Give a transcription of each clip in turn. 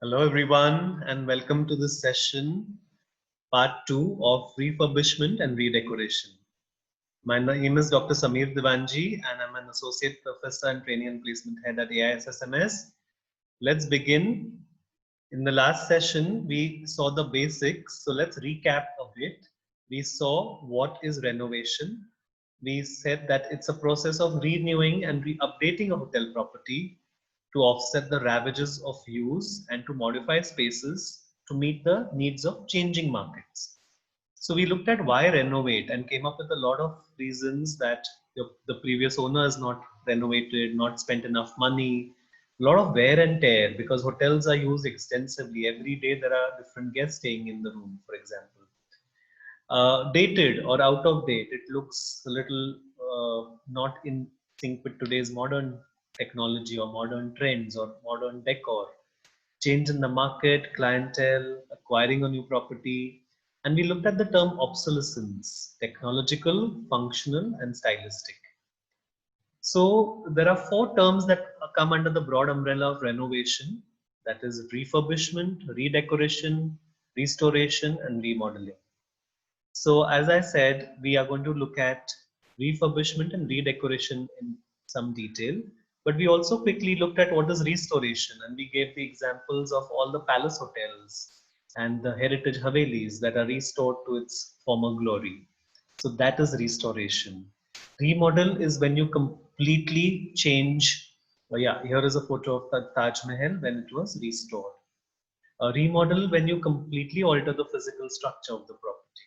Hello everyone and welcome to this session, part 2 of Refurbishment and Redecoration. My name is Dr. Samir Divanji and I'm an Associate Professor and Training and Placement Head at AISSMS. Let's begin. In the last session, we saw the basics, so let's recap a bit. We saw what is renovation. We said that it's a process of renewing and updating a hotel property to offset the ravages of use and to modify spaces to meet the needs of changing markets. So we looked at why renovate and came up with a lot of reasons that the previous owner has not renovated, not spent enough money, a lot of wear and tear because hotels are used extensively. Every day there are different guests staying in the room, for example. Dated or out of date, it looks a little not in sync with today's modern technology or modern trends or modern decor. Change in the market, clientele, acquiring a new property, and we looked at the term obsolescence, technological, functional, and stylistic. So there are four terms that come under the broad umbrella of renovation, that is refurbishment, redecoration, restoration, and remodeling. So as I said, we are going to look at refurbishment and redecoration in some detail, but we also quickly looked at what is restoration, and we gave the examples of all the palace hotels and the heritage havelis that are restored to its former glory. So that is restoration. Remodel is when you completely change. Oh yeah, here is a photo of the Taj Mahal when it was restored. A remodel when you completely alter the physical structure of the property.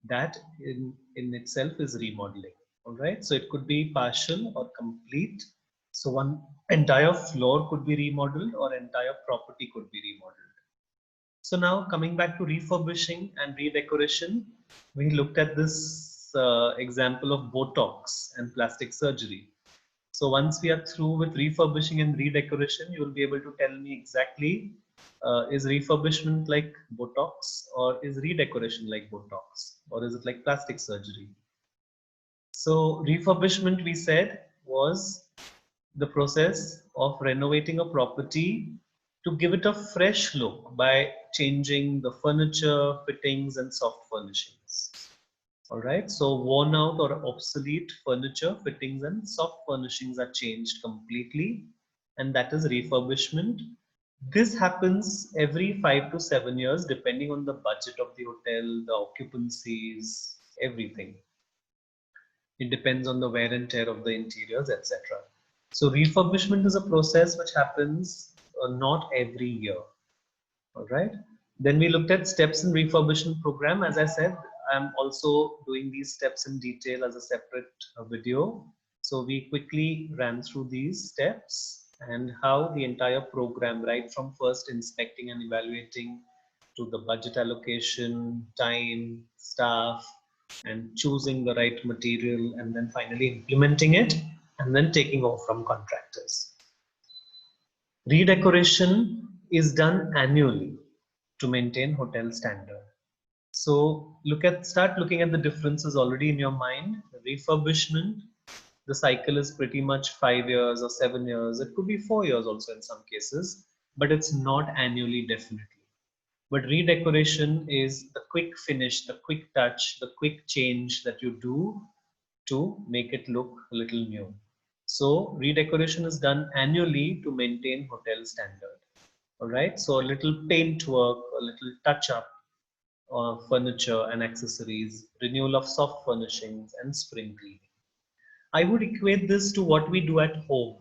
That in itself is remodeling. All right, so it could be partial or complete. So one entire floor could be remodeled or entire property could be remodeled. So now coming back to refurbishing and redecoration, we looked at this example of Botox and plastic surgery. So once we are through with refurbishing and redecoration, you will be able to tell me exactly is refurbishment like Botox or is redecoration like Botox or is it like plastic surgery? So refurbishment we said was the process of renovating a property to give it a fresh look by changing the furniture, fittings and soft furnishings. All right, so worn out or obsolete furniture, fittings, and soft furnishings are changed completely, and that is refurbishment. This happens every 5 to 7 years, depending on the budget of the hotel, the occupancies, everything. It depends on the wear and tear of the interiors, etc. So, refurbishment is a process which happens not every year. All right. Then we looked at steps in refurbishment program. As I said, I'm also doing these steps in detail as a separate video. So we quickly ran through these steps and how the entire program, right from first inspecting and evaluating to the budget allocation, time, staff, and choosing the right material, and then finally implementing it, and then taking off from contractors. Redecoration is done annually to maintain hotel standard. So start looking at the differences already in your mind. Refurbishment, the cycle is pretty much 5 years or 7 years. It could be 4 years also in some cases, but it's not annually definitely. But redecoration is the quick finish, the quick touch, the quick change that you do to make it look a little new. So redecoration is done annually to maintain hotel standard. All right, so a little paint work, a little touch up furniture and accessories, renewal of soft furnishings, and spring cleaning. I would equate this to what we do at home.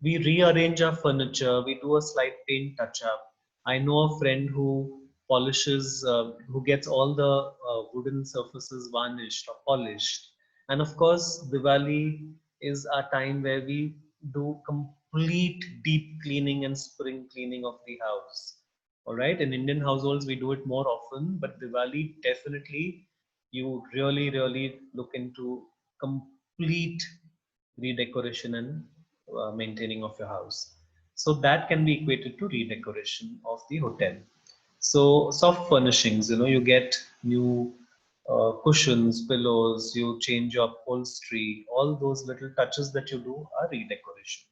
We rearrange our furniture, we do a slight paint touch up. I know a friend who polishes, who gets all the wooden surfaces varnished or polished. And of course, Diwali is a time where we do complete deep cleaning and spring cleaning of the house. All right, in Indian households, we do it more often, but Diwali definitely you really look into complete redecoration and maintaining of your house. So that can be equated to redecoration of the hotel. So soft furnishings, you get new cushions, pillows, you change your upholstery, all those little touches that you do are redecoration.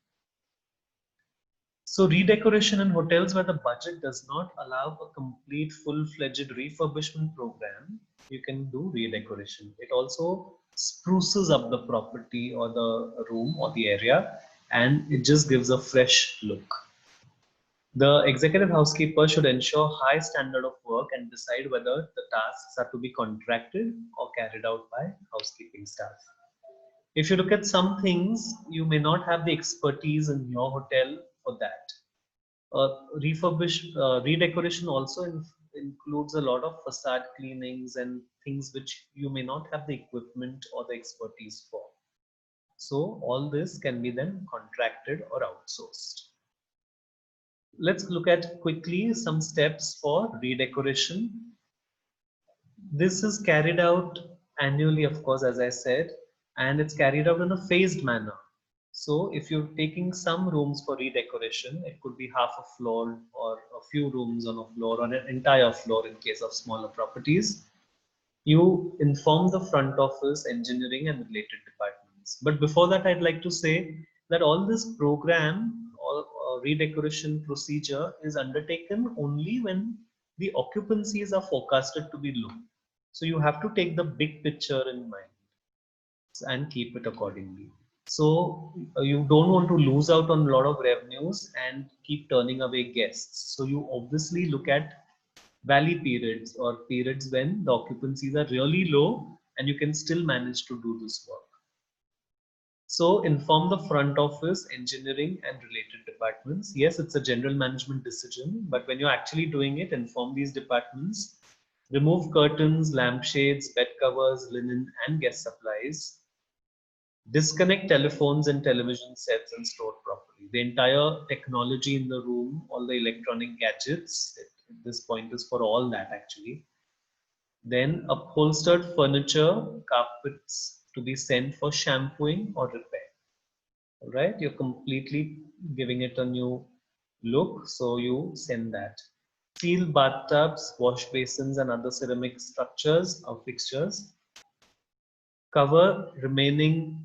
So redecoration in hotels where the budget does not allow a complete full-fledged refurbishment program, you can do redecoration. It also spruces up the property or the room or the area, and it just gives a fresh look. The executive housekeeper should ensure high standard of work and decide whether the tasks are to be contracted or carried out by housekeeping staff. If you look at some things, you may not have the expertise in your hotel for that. Redecoration also includes a lot of facade cleanings and things which you may not have the equipment or the expertise for. So all this can be then contracted or outsourced. Let's look at quickly some steps for redecoration. This is carried out annually, of course, as I said, and it's carried out in a phased manner. So if you're taking some rooms for redecoration, it could be half a floor or a few rooms on a floor or an entire floor in case of smaller properties. You inform the front office, engineering, and related departments. But before that, I'd like to say that all this program or redecoration procedure is undertaken only when the occupancies are forecasted to be low. So you have to take the big picture in mind and keep it accordingly. So you don't want to lose out on a lot of revenues and keep turning away guests. So you obviously look at valley periods or periods when the occupancies are really low and you can still manage to do this work. So inform the front office, engineering and related departments. Yes, it's a general management decision, but when you're actually doing it, inform these departments. Remove curtains, lampshades, bed covers, linen and guest supplies. Disconnect telephones and television sets and store properly. The entire technology in the room, all the electronic gadgets, at this point is for all that actually. Then upholstered furniture, carpets to be sent for shampooing or repair. All right, you're completely giving it a new look, so you send that. Seal bathtubs, wash basins, and other ceramic structures or fixtures. Cover remaining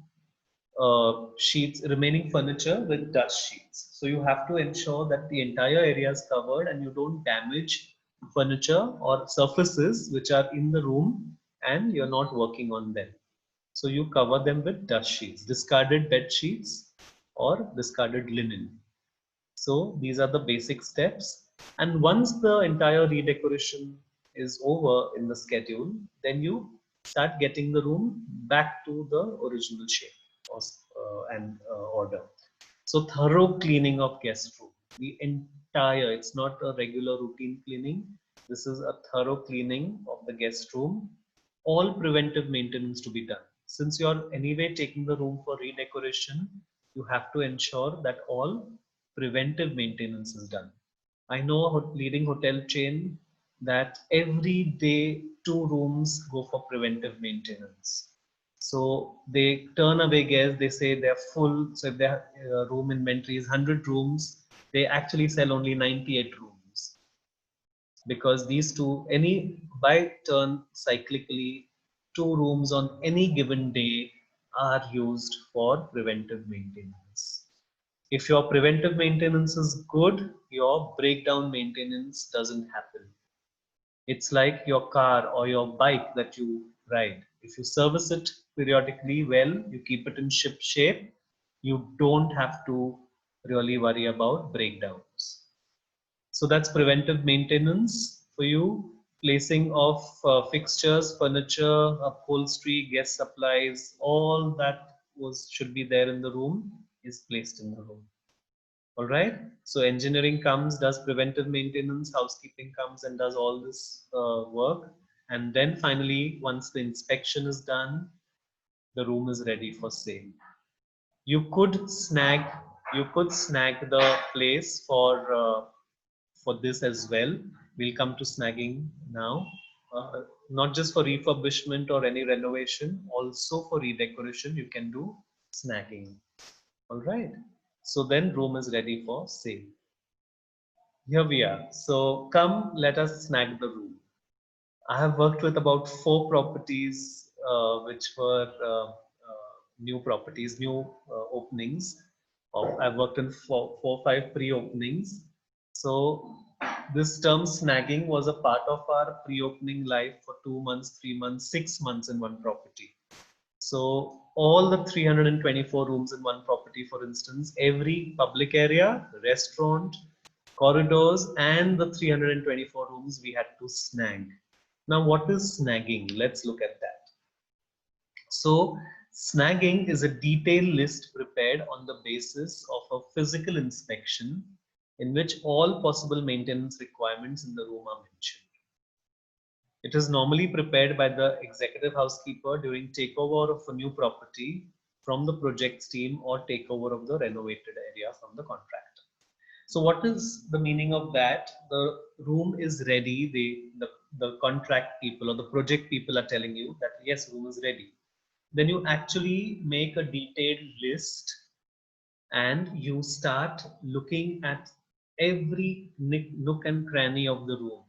furniture with dust sheets. So you have to ensure that the entire area is covered and you don't damage furniture or surfaces which are in the room and you're not working on them. So you cover them with dust sheets, discarded bed sheets or discarded linen. So these are the basic steps. And once the entire redecoration is over in the schedule, then you start getting the room back to the original shape and order. So thorough cleaning of guest room. The entire, it's not a regular routine cleaning. This is a thorough cleaning of the guest room. All preventive maintenance to be done. Since you're anyway taking the room for redecoration, you have to ensure that all preventive maintenance is done. I know a leading hotel chain that every day 2 rooms go for preventive maintenance. So they turn away guests, they say they're full. So if their room inventory is 100 rooms, they actually sell only 98 rooms because these two, any by turn cyclically, 2 rooms on any given day are used for preventive maintenance. If your preventive maintenance is good, your breakdown maintenance doesn't happen. It's like your car or your bike that you ride. If you service it periodically well, you keep it in ship shape, you don't have to really worry about breakdowns. So that's preventive maintenance for you. Placing of fixtures, furniture, upholstery, guest supplies, all that should be there in the room is placed in the room. All right. So engineering comes, does preventive maintenance, housekeeping comes and does all this work. And then finally, once the inspection is done, the room is ready for sale. You could snag, the place for this as well. We'll come to snagging now. Not just for refurbishment or any renovation, also for redecoration, you can do snagging. All right. So then room is ready for sale. Here we are. So come, let us snag the room. I have worked with about 4 properties, which were new properties, new openings. I've worked in four or five pre-openings. So this term snagging was a part of our pre-opening life for 2 months, 3 months, 6 months in one property. So all the 324 rooms in one property, for instance, every public area, restaurant, corridors, and the 324 rooms we had to snag. Now, what is snagging? Let's look at that. So, snagging is a detailed list prepared on the basis of a physical inspection in which all possible maintenance requirements in the room are mentioned. It is normally prepared by the executive housekeeper during takeover of a new property from the projects team or takeover of the renovated area from the contractor. So what is the meaning of that? The room is ready. The contract people or the project people are telling you that yes, room is ready. Then you actually make a detailed list and you start looking at every nook and cranny of the room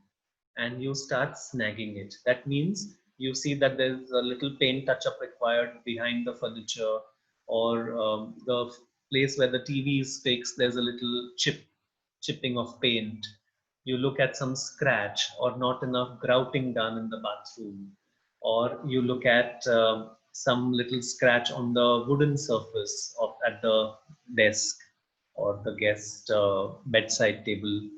and you start snagging it. That means you see that there's a little paint touch up required behind the furniture, or the place where the TV is fixed, there's a little chipping of paint. You look at some scratch or not enough grouting done in the bathroom, or you look at some little scratch on the wooden surface of at the desk or the guest bedside table.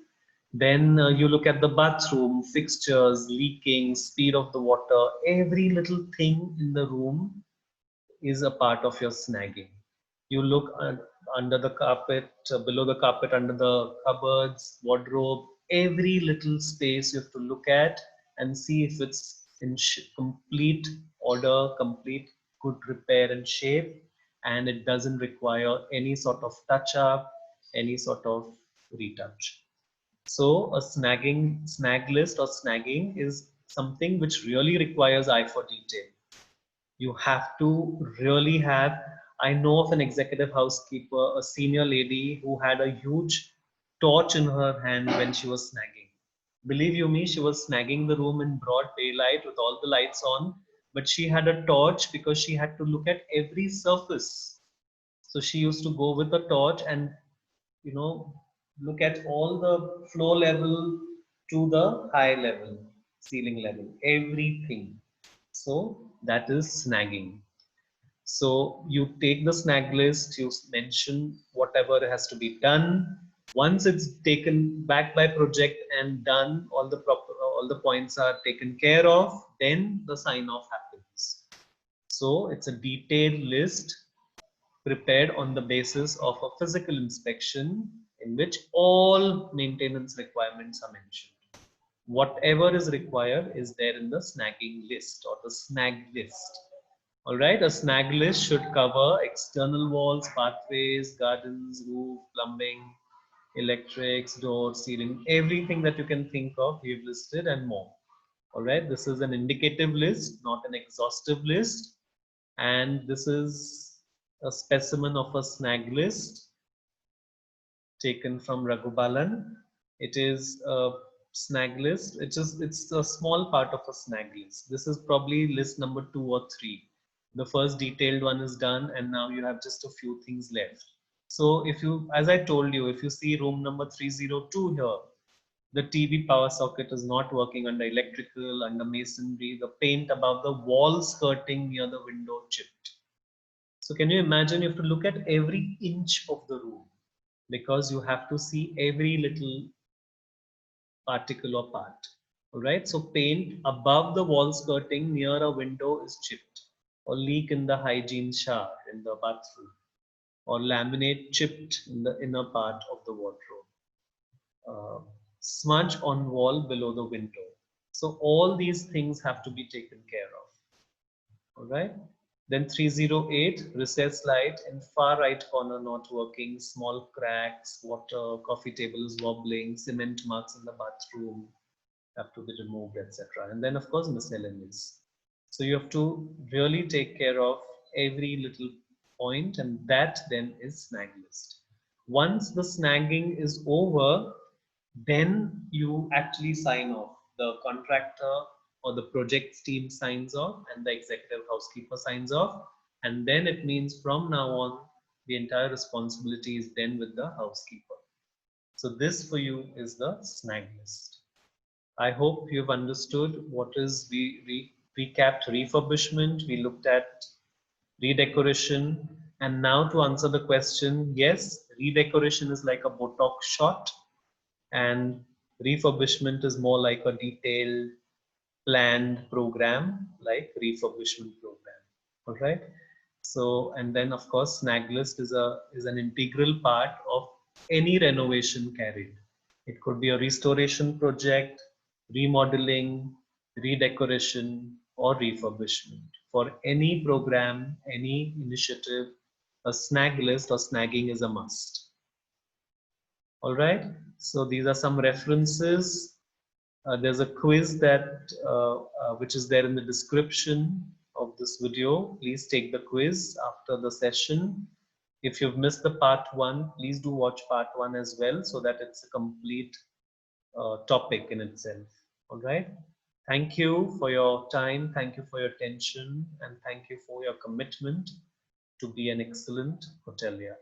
Then you look at the bathroom fixtures, leaking, speed of the water, every little thing in the room is a part of your snagging. You look under the carpet, below the carpet, under the cupboards, wardrobe, every little space you have to look at and see if it's in complete order, complete good repair and shape, and it doesn't require any sort of touch up, any sort of retouch. So a snag list or snagging is something which really requires eye for detail. You have to really have. I know of an executive housekeeper, a senior lady who had a huge torch in her hand when she was snagging. Believe you me, she was snagging the room in broad daylight with all the lights on, but she had a torch because she had to look at every surface. So she used to go with a torch and you know look at all the floor level to the high level, ceiling level, everything. So that is snagging. So you take the snag list, you mention whatever has to be done. Once it's taken back by project and done, all the points are taken care of, then the sign off happens. So it's a detailed list prepared on the basis of a physical inspection in which all maintenance requirements are mentioned. Whatever is required is there in the snagging list or the snag list. All right, a snag list should cover external walls, pathways, gardens, roof, plumbing, electrics, doors, ceiling, everything that you can think of, we've listed and more. All right, this is an indicative list, not an exhaustive list. And this is a specimen of a snag list taken from Raghubalan. It is a snag list. It's a small part of a snag list. This is probably list number 2 or 3. The first detailed one is done, and now you have just a few things left. So if you, as I told you, if you see room number 302 here, the TV power socket is not working under electrical, under masonry, the paint above the wall skirting near the window chipped. So can you imagine you have to look at every inch of the room because you have to see every little particular part. All right. So paint above the wall skirting near a window is chipped, or leak in the hygiene shower in the bathroom, or laminate chipped in the inner part of the wardrobe. Smudge on wall below the window. So all these things have to be taken care of. All right. Then 308, recessed light in far right corner not working, small cracks, water, coffee table is wobbling, cement marks in the bathroom have to be removed, etc. And then of course miscellaneous. So you have to really take care of every little point, and that then is snag list. Once the snagging is over, then you actually sign off. The contractor or the project team signs off and the executive housekeeper signs off, and then it means from now on the entire responsibility is then with the housekeeper. So this for you is the snag list. I hope you've understood what is we recapped refurbishment, we looked at redecoration, and now to answer the question, yes, redecoration is like a Botox shot, and refurbishment is more like a detailed planned program like refurbishment program. All right. So, and then of course, snag list is an integral part of any renovation carried. It could be a restoration project, remodeling, redecoration, or refurbishment. For any program, any initiative, a snag list or snagging is a must. All right. So these are some references. There's a quiz that which is there in the description of this video. Please take the quiz after the session. If you've missed the part 1, please do watch part 1 as well, so that it's a complete topic in itself. All right. Thank you for your time. Thank you for your attention, and thank you for your commitment to be an excellent hotelier.